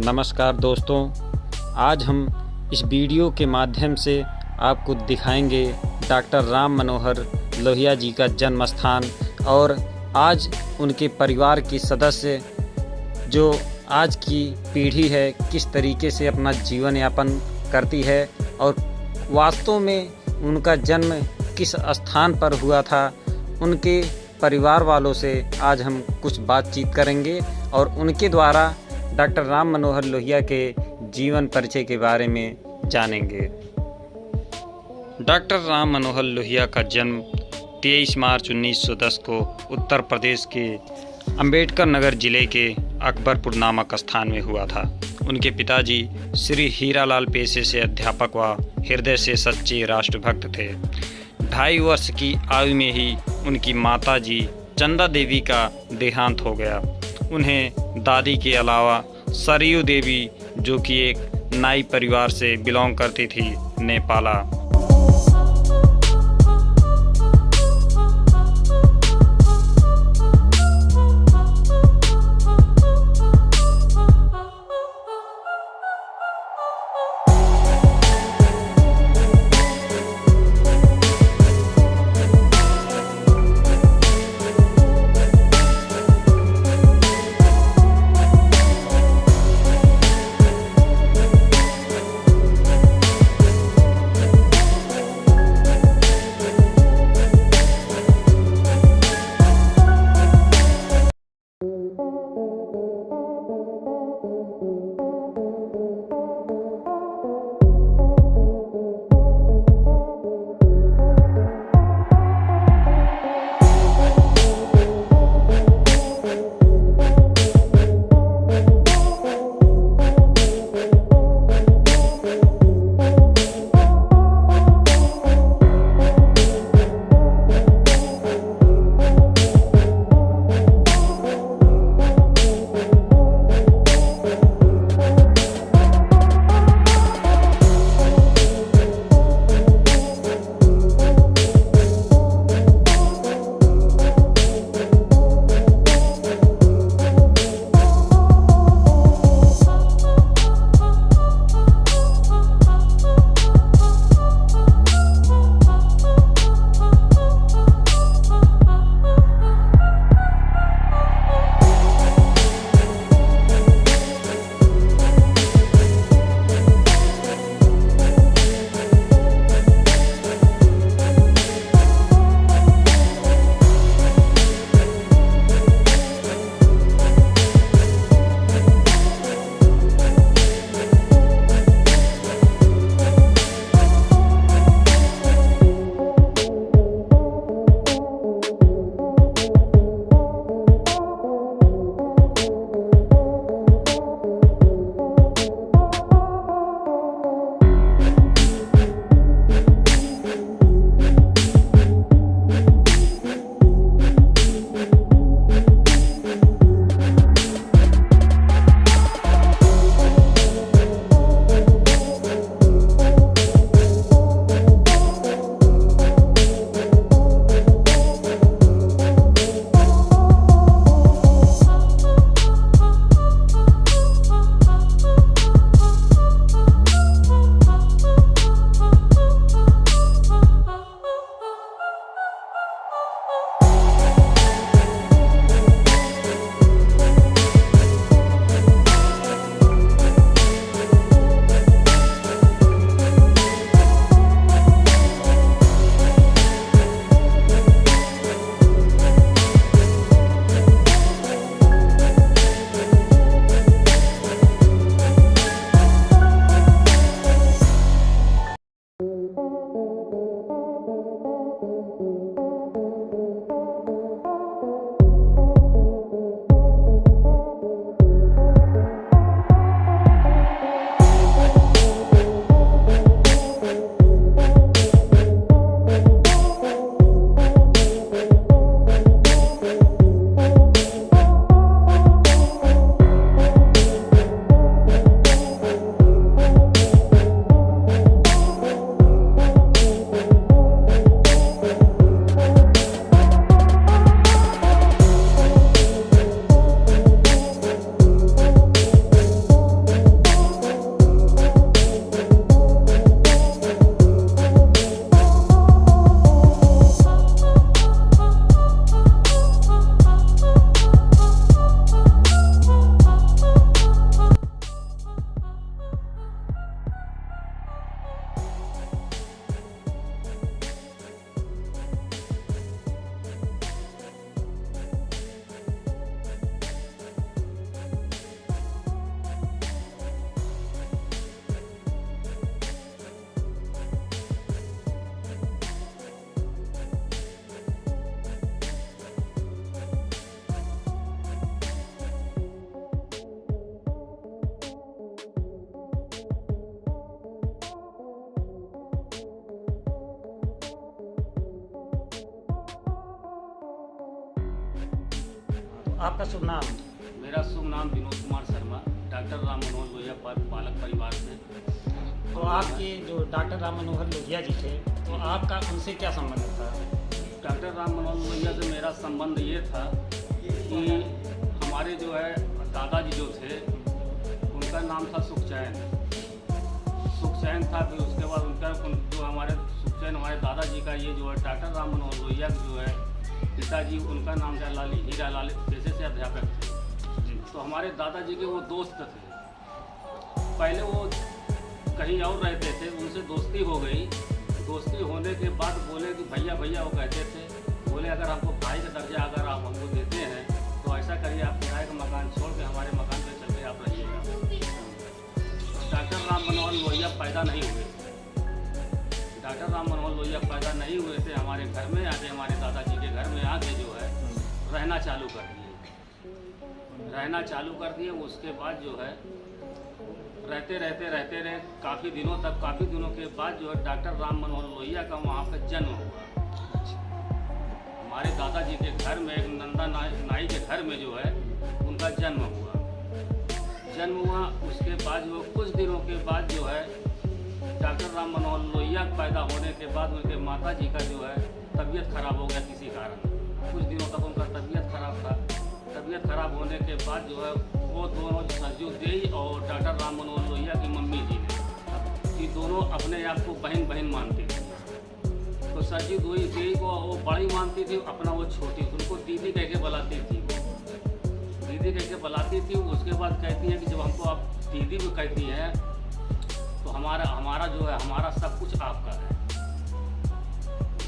नमस्कार दोस्तों, आज हम इस वीडियो के माध्यम से आपको दिखाएंगे डॉक्टर राम मनोहर लोहिया जी का जन्म स्थान और आज उनके परिवार के सदस्य जो आज की पीढ़ी है किस तरीके से अपना जीवन यापन करती है और वास्तव में उनका जन्म किस स्थान पर हुआ था। उनके परिवार वालों से आज हम कुछ बातचीत करेंगे और उनके द्वारा डॉक्टर राम मनोहर लोहिया के जीवन परिचय के बारे में जानेंगे। डॉक्टर राम मनोहर लोहिया का जन्म 23 मार्च 1910 को उत्तर प्रदेश के अंबेडकर नगर जिले के अकबरपुर नामक स्थान में हुआ था। उनके पिताजी श्री हीरालाल पेशे से अध्यापक व हृदय से सच्चे राष्ट्रभक्त थे। 2.5 वर्ष की आयु में ही उनकी माताजी चंदा देवी का देहांत हो गया। उन्हें दादी के अलावा सरयू देवी, जो कि एक नाई परिवार से बिलोंग करती थी, ने पाला। आपका शुभ नाम? मेरा शुभ नाम विनोद कुमार शर्मा, डॉक्टर राम मनोहर लोहिया पालक परिवार से। तो आपके जो डॉक्टर राम मनोहर लोहिया जी थे, तो आपका उनसे क्या संबंध था? डॉक्टर राम मनोहर लोहिया से मेरा संबंध ये था कि हमारे जो है दादाजी जो थे उनका नाम था सुखचैन था। फिर उसके बाद उनका जो हमारे सुखचैन हमारे दादाजी का ये जो है डॉक्टर राम मनोहर लोहिया जो है पिताजी, उनका नाम था हीरा लाल पेशे से अध्यापक थे। तो हमारे दादाजी के वो दोस्त थे। पहले वो कहीं और रहते थे, उनसे दोस्ती हो गई। दोस्ती होने के बाद बोले कि भैया वो कहते थे, बोले अगर हमको भाई का दर्जा अगर आप हमको देते हैं तो ऐसा करिए, आप किराए का मकान छोड़ के हमारे मकान पे चल के आप रहिएगा। डॉक्टर राम मनोहर लोहिया पैदा नहीं हुए थे हमारे घर में आके, हमारे दादाजी के घर में आके जो है रहना चालू कर दिए। उसके बाद जो है रहते काफ़ी दिनों के बाद जो है डॉक्टर राम मनोहर लोहिया का वहाँ पर जन्म हुआ। हमारे दादाजी के घर में, एक नंदा नाई के घर में जो है उनका जन्म हुआ। उसके बाद जो कुछ दिनों के बाद जो है डॉक्टर राम मनोहर लोहिया पैदा होने के बाद उनके माता जी का जो है तबीयत खराब हो गया किसी कारण। कुछ दिनों तक उनका तबीयत खराब था। तबीयत खराब होने के बाद जो है वो दोनों सरजू देई और डॉक्टर राम मनोहर लोहिया की मम्मी जी ने, ये दोनों अपने आप को बहन मानते थे। तो सरजू देई को वो बड़ी मानती थी, अपना वो छोटी, उनको दीदी कह के बुलाती थी। उसके बाद कहती है कि जब हमको आप दीदी भी कहती हैं तो हमारा जो है हमारा सब कुछ आपका है।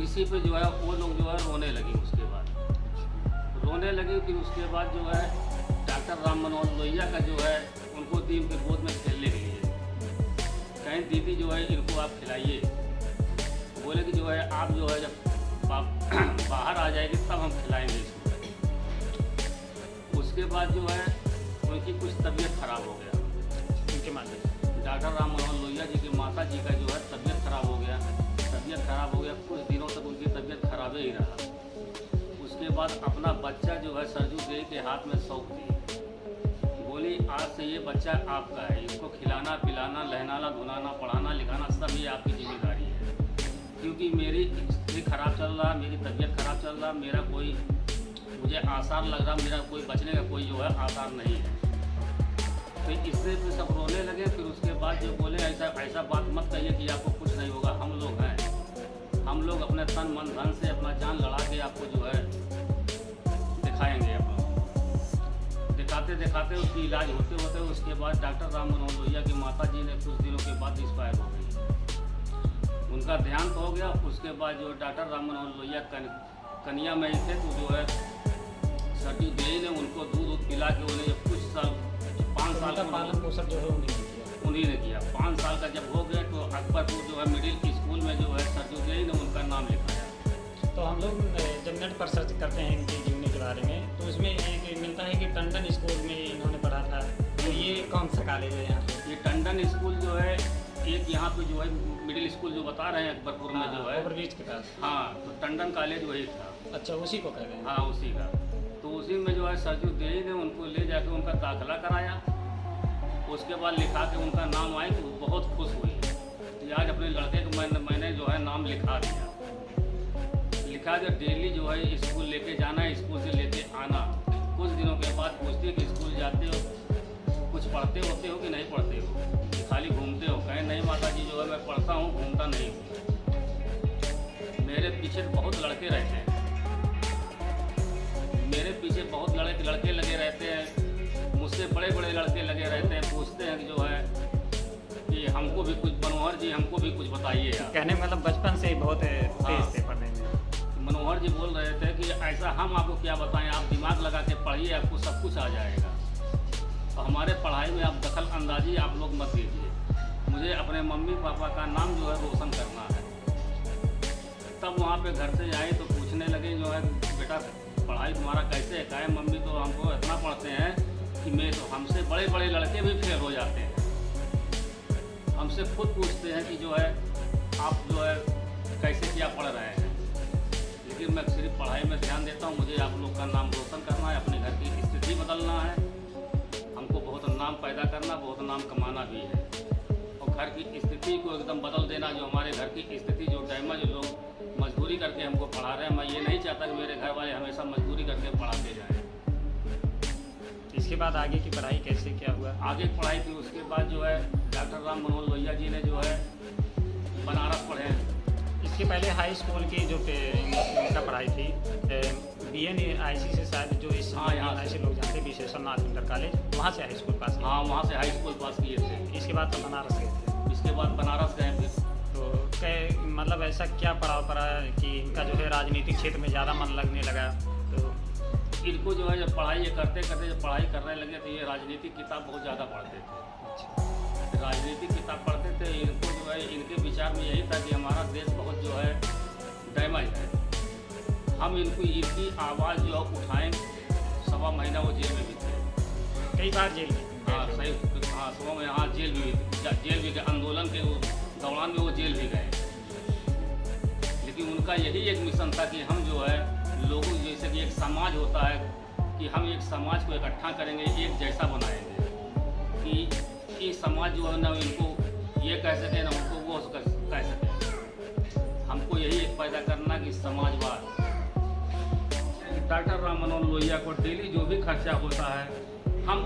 इसी पे जो है वो लोग जो है रोने लगी। फिर उसके बाद जो है डॉक्टर राम मनोहर लोहिया का जो है उनको दी उनके गोद में खेलने के लिए, कहीं दीदी जो है इनको आप खिलाइए। बोले कि जो है आप जो है जब बाहर आ जाएगी तब हम खिलाएंगे इसको। उसके बाद जो है उनकी कुछ तबीयत खराब हो गया। उनके माता डॉक्टर राम मनोहर लोहिया जी की माता जी का जो है तबीयत खराब हो गया। कुछ दिनों तक उनकी तबीयत खराब ही रहा। उसके बाद अपना बच्चा जो है सरजू देई के हाथ में सौंप दी। बोली आज से ये बच्चा आपका है, इसको खिलाना पिलाना, लहनाना धुलाना, पढ़ाना लिखाना सब ये आपकी जिम्मेदारी है। क्योंकि मेरी स्थिति खराब चल रहा, मेरी तबीयत खराब चल रहा, मेरा कोई मुझे आसार लग रहा, मेरा कोई बचने का कोई जो है आसार नहीं है। तो इससे फिर सब रोने लगे। फिर उसके बाद जो बोले ऐसा बात मत कहिए कि आपको कुछ नहीं होगा, हम लोग हैं, हम लोग अपने तन मन धन से अपना जान लड़ा के आपको जो है दिखाएंगे। दिखाते उसकी इलाज होते उसके बाद डॉक्टर राम मनोहर लोहिया की माता जी ने कुछ दिनों के बाद एक्सपायर हो गई। उनका देहांत हो गया। उसके बाद जो डॉक्टर राम मनोहर लोहिया कन्या में ही थे, तो जो है सरजू देई ने उनको दूध पिला के उन्हें कुछ साल 5 साल का पालन पोषण जो है उन्हीं ने किया। 5 साल का जब हो गए तो अकबरपुर जो है मिडिल स्कूल में जो है सरजू देई ने उनका नाम लिखाया। तो हम लोग जब नेट पर सर्च करते हैं इनके जीवनी के बारे में, तो इसमें एक मिलता है कि टंडन स्कूल में इन्होंने पढ़ा था। तो ये कौन सा कॉलेज है यहाँ? ये टंडन स्कूल जो है एक यहाँ पे जो है मिडिल स्कूल जो बता रहे हैं अकबरपुर में जो है ओवरब्रिज के पास। हाँ, तो टंडन कॉलेज वही था। अच्छा, उसी को कह रहे हैं? हाँ, उसी का। तो उसी में जो है सरजू देई ने उनको ले जाकर उनका दाखिला कराया। उसके बाद लिखा के उनका नाम आया, तो वो बहुत खुश हुई कि आज अपने लड़के को मैंने जो है नाम लिखा दिया। जो डेली जो है स्कूल लेके जाना, स्कूल से लेके आना। कुछ दिनों के बाद पूछती है कि स्कूल जाते हो, कुछ पढ़ते होते हो कि नहीं पढ़ते हो, खाली घूमते हो? कहें नहीं माता जी, जो है मैं पढ़ता हूँ, घूमता नहीं हूँ। मेरे पीछे बहुत लड़के रहते हैं, मेरे पीछे बहुत लड़के लगे रहते हैं, मुझसे बड़े लड़के लगे रहते हैं। पूछते हैं कि जो है कि हमको भी कुछ, मनोहर जी हमको भी कुछ बताइए यार। कहने मतलब बचपन से ही बहुत तेज थे पढ़ने में। मनोहर जी बोल रहे थे कि ऐसा हम आपको क्या बताएं, आप दिमाग लगा के पढ़िए, आपको सब कुछ आ जाएगा। तो हमारे पढ़ाई में आप दखल अंदाजी आप लोग मत दीजिए, मुझे अपने मम्मी पापा का नाम जो है रोशन करना है। तब वहाँ पे घर से आए तो पूछने लगे जो है बेटा पढ़ाई तुम्हारा कैसे है? कहे मम्मी तो हमको इतना पढ़ते हैं कि मैं तो हमसे बड़े लड़के भी फेल हो जाते हैं। हमसे खुद पूछते हैं कि जो है आप जो है कैसे क्या पढ़ रहे हैं। लेकिन मैं सिर्फ पढ़ाई में ध्यान देता हूँ, मुझे आप लोग का नाम रोशन करना है, अपने घर की स्थिति बदलना है, हमको बहुत नाम पैदा करना, बहुत नाम कमाना भी है, और घर की स्थिति को एकदम बदल देना। जो हमारे घर की स्थिति जो डैमेज, लोग मजदूरी करके हमको पढ़ा रहे हैं, मैं ये नहीं चाहता कि मेरे घर वाले हमेशा मजदूरी करके पढ़ाते जाएँ। इसके बाद आगे की पढ़ाई कैसे क्या हुआ? आगे की पढ़ाई की उसके बाद जो है डॉक्टर राम मनोहर लोहिया जी ने जो है बनारस पढ़े। इसके पहले हाई स्कूल की जो इनका पढ़ाई थी BNIC से शायद, जो इस यहाँ ऐसे लोग जानते हैं विशेषनाथ इंटर कॉलेज, वहाँ से हाई स्कूल पास किया। हाँ, वहाँ से हाई स्कूल पास किए थे। इसके बाद तो बनारस गए थे। इसके बाद बनारस गए फिर। तो मतलब ऐसा क्या पड़ाव पड़ा कि इनका जो है राजनीतिक क्षेत्र में ज़्यादा मन लगने लगा? तो इनको जो है जब पढ़ाई ये करते करते जब पढ़ाई करने लगे तो ये राजनीतिक किताब बहुत ज़्यादा पढ़ते थे। राजनीतिक किताब पढ़ते थे। इनको जो है इनके विचार में यही था कि हमारा देश बहुत जो है डैमेज है, हम इनकी आवाज़ जो है उठाएँ। 1.25 महीना वो जेल में भी थे, कई बार जेल में। हाँ सही, हाँ 1.25 महीना, हाँ जेल भी गए। आंदोलन के दौरान में वो जेल भी गए। लेकिन उनका यही एक मिशन था कि हम जो है लोगों, जैसे कि एक समाज होता है कि हम एक समाज को इकट्ठा करेंगे, एक जैसा बनाएंगे कि ये समाज जो है ना इनको ये कह सके ना उनको वो कह सके। हमको यही एक पैदा करना कि समाजवाद। डॉक्टर राम मनोहर लोहिया को डेली जो भी खर्चा होता है हम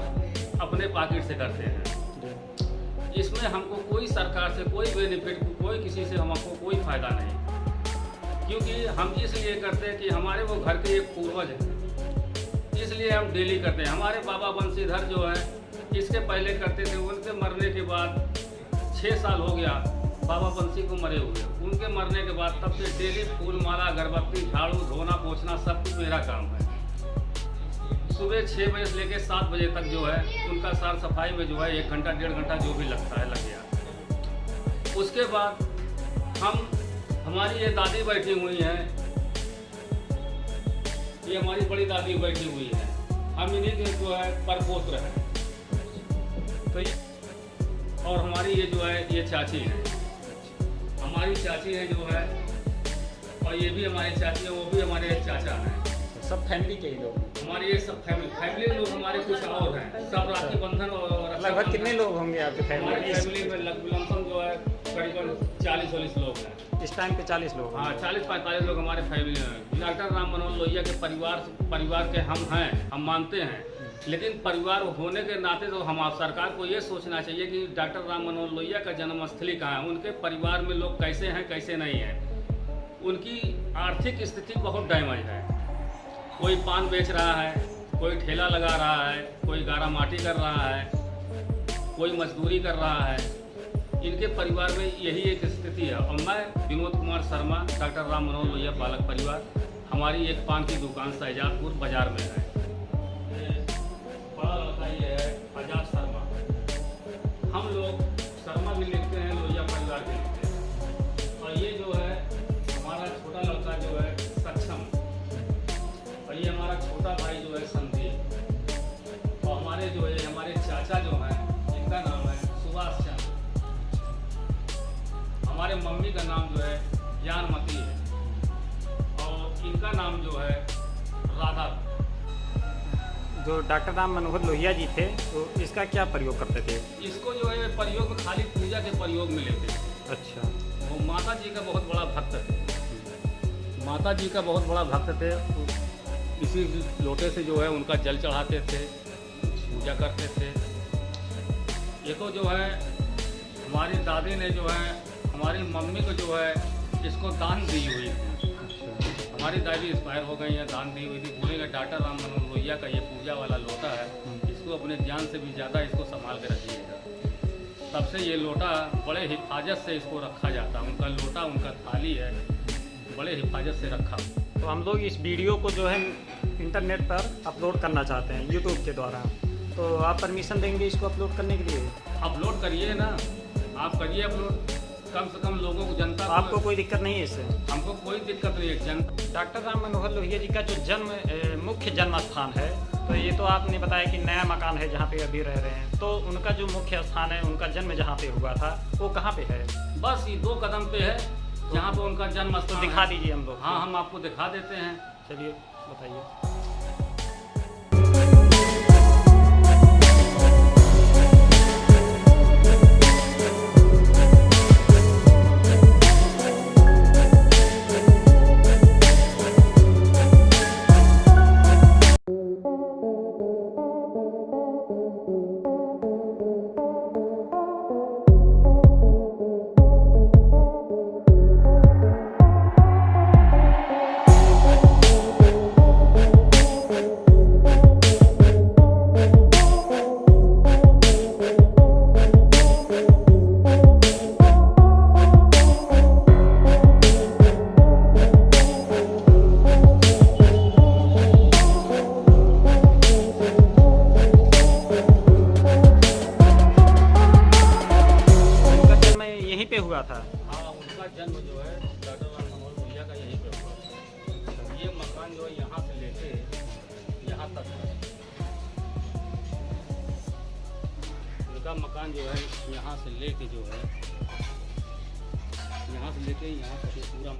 अपने पॉकेट से करते हैं। इसमें हमको कोई सरकार से कोई बेनिफिट, कोई किसी से हमको कोई फ़ायदा नहीं, क्योंकि हम इसलिए करते हैं कि हमारे वो घर के एक पूर्वज हैं, इसलिए हम डेली करते हैं। हमारे बाबा बंशीधर जो है इसके पहले करते थे, उनके मरने के बाद 6 साल हो गया बाबा बंसी को मरे हुए। उनके मरने के बाद तब से डेली फूल माला, अगरबत्ती, झाड़ू, धोना, पोछना सब कुछ मेरा काम है। सुबह 6 बजे से लेकर 7 बजे तक जो है उनका साफ सफाई में जो है 1 घंटा 1.5 घंटा जो भी लगता है लग गया। उसके बाद हमारी ये दादी बैठी हुई हैं, ये हमारी बड़ी दादी बैठी हुई है, हम इन्हीं के जो है परपोत्र हैं। तो और हमारी ये जो है ये चाची है, हमारी चाची है जो है, और ये भी हमारी चाची है, वो भी हमारे चाचा हैं। सब फैमिली के ही लोग? हमारे ये सब फैमिली लोग हमारे कुछ और हैं, सब राखी बंधन और लगभग कितने लोग होंगे आपके हमारी फैमिली में? लगभग जो है करीबन 40-40 लोग हैं इस टाइम पे। 40 लोग? हाँ, 40-45 लोग हमारे फैमिली में। डॉक्टर राम मनोहर लोहिया के परिवार के हम हैं, हम मानते हैं। लेकिन परिवार होने के नाते तो हम सरकार को ये सोचना चाहिए कि डॉक्टर राम मनोहर लोहिया का जन्मस्थली कहाँ है, उनके परिवार में लोग कैसे हैं कैसे नहीं हैं। उनकी आर्थिक स्थिति बहुत डैमेज है। कोई पान बेच रहा है, कोई ठेला लगा रहा है, कोई गारा माटी कर रहा है, कोई मजदूरी कर रहा है। इनके परिवार में यही एक स्थिति है। और मैं विनोद कुमार शर्मा, डॉक्टर राम मनोहर लोहिया पालक परिवार, हमारी एक पान की दुकान शहजादपुर बाजार में है। बड़ा लड़का ये है आजाद शर्मा। हम लोग शर्मा भी लिखते हैं, लोहिया परिवार भी लिखते हैं। और ये जो है हमारा छोटा लड़का जो है सक्षम, और ये हमारा छोटा भाई जो है संदीप, और हमारे जो है हमारे चाचा जो हैं इनका नाम है सुभाष चंद्र। हमारे मम्मी का नाम जो है ज्ञानमती है, और इनका नाम जो है राधा। जो डॉक्टर राम मनोहर लोहिया जी थे तो इसका क्या प्रयोग करते थे? इसको जो है प्रयोग में खाली पूजा के प्रयोग में लेते थे। अच्छा। वो माता जी का बहुत बड़ा भक्त थे, माता जी का बहुत बड़ा भक्त थे। इसी लोटे से जो है उनका जल चढ़ाते थे, पूजा करते थे। ये तो जो है हमारी दादी ने जो है हमारी मम्मी को जो है इसको दान दी हुई थी। हमारी दादी एक्सपायर हो गई है, दान दी हुई थी। बोलेगा डॉक्टर राम मनोहर लोहिया का ये पूजा वाला लोटा है, इसको अपने जान से भी ज़्यादा इसको संभाल के रखिएगा। तब से ये लोटा बड़े हिफाजत से इसको रखा जाता है। उनका लोटा, उनका थाली है, बड़े हिफाजत से रखा। तो हम लोग इस वीडियो को जो है इंटरनेट पर अपलोड करना चाहते हैं यूट्यूब के द्वारा, तो आप परमिशन देंगे इसको अपलोड करने के लिए? अपलोड करिए ना, आप करिए अपलोड। कम से कम लोगों को, जनता को, आपको कोई दिक्कत नहीं है इससे? हमको कोई दिक्कत नहीं है। डॉक्टर राम मनोहर लोहिया जी का जो मुख्य जन्म स्थान है, तो ये तो आपने बताया कि नया मकान है जहाँ पे अभी रह रहे हैं, तो उनका जो मुख्य स्थान है, उनका जन्म जहाँ पे हुआ था वो कहाँ पे है? बस ये 2 कदम पे है जहाँ पे उनका जन्म स्थान। तो दिखा दीजिए हम लोग। हाँ, हम आपको दिखा देते हैं। चलिए बताइए। डॉक्टर राम मनोहर लोहिया का यही प्रॉब्लम है। ये मकान जो है यहाँ से लेके यहाँ तक है। उनका मकान जो है यहाँ से लेके जो है यहाँ से लेके यहाँ तक ये पूरा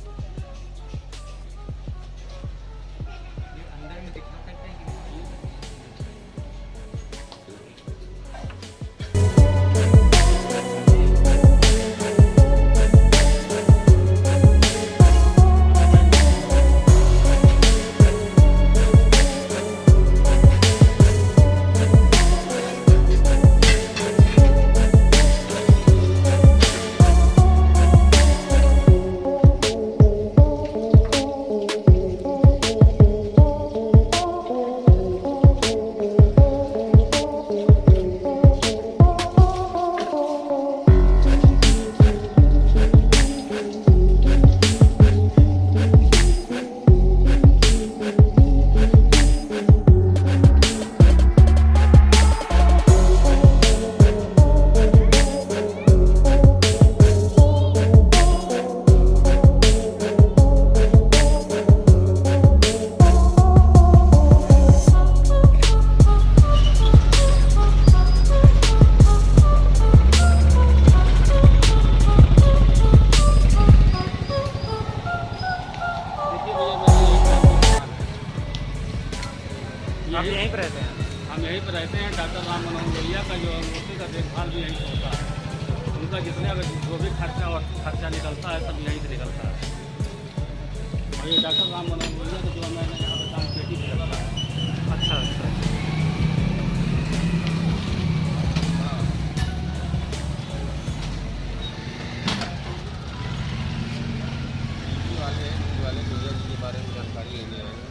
अंदर में दिखा सकते हैं कि आप यहीं पर रहते हैं? हम यहीं पर रहते हैं। डॉक्टर राम मनोहर लोहिया का जो है मूर्ति का देखभाल भी यहीं से होता है। उनका जितने अगर जो भी खर्चा निकलता है सब यहीं से निकलता है। और ये डॉक्टर राम मनोहर लोहिया का जो है मैंने यहाँ पर काम पेटी भी रखा है। अच्छा अच्छा। वाले लोहिया जी के बारे में जानकारी लेने आए हैं।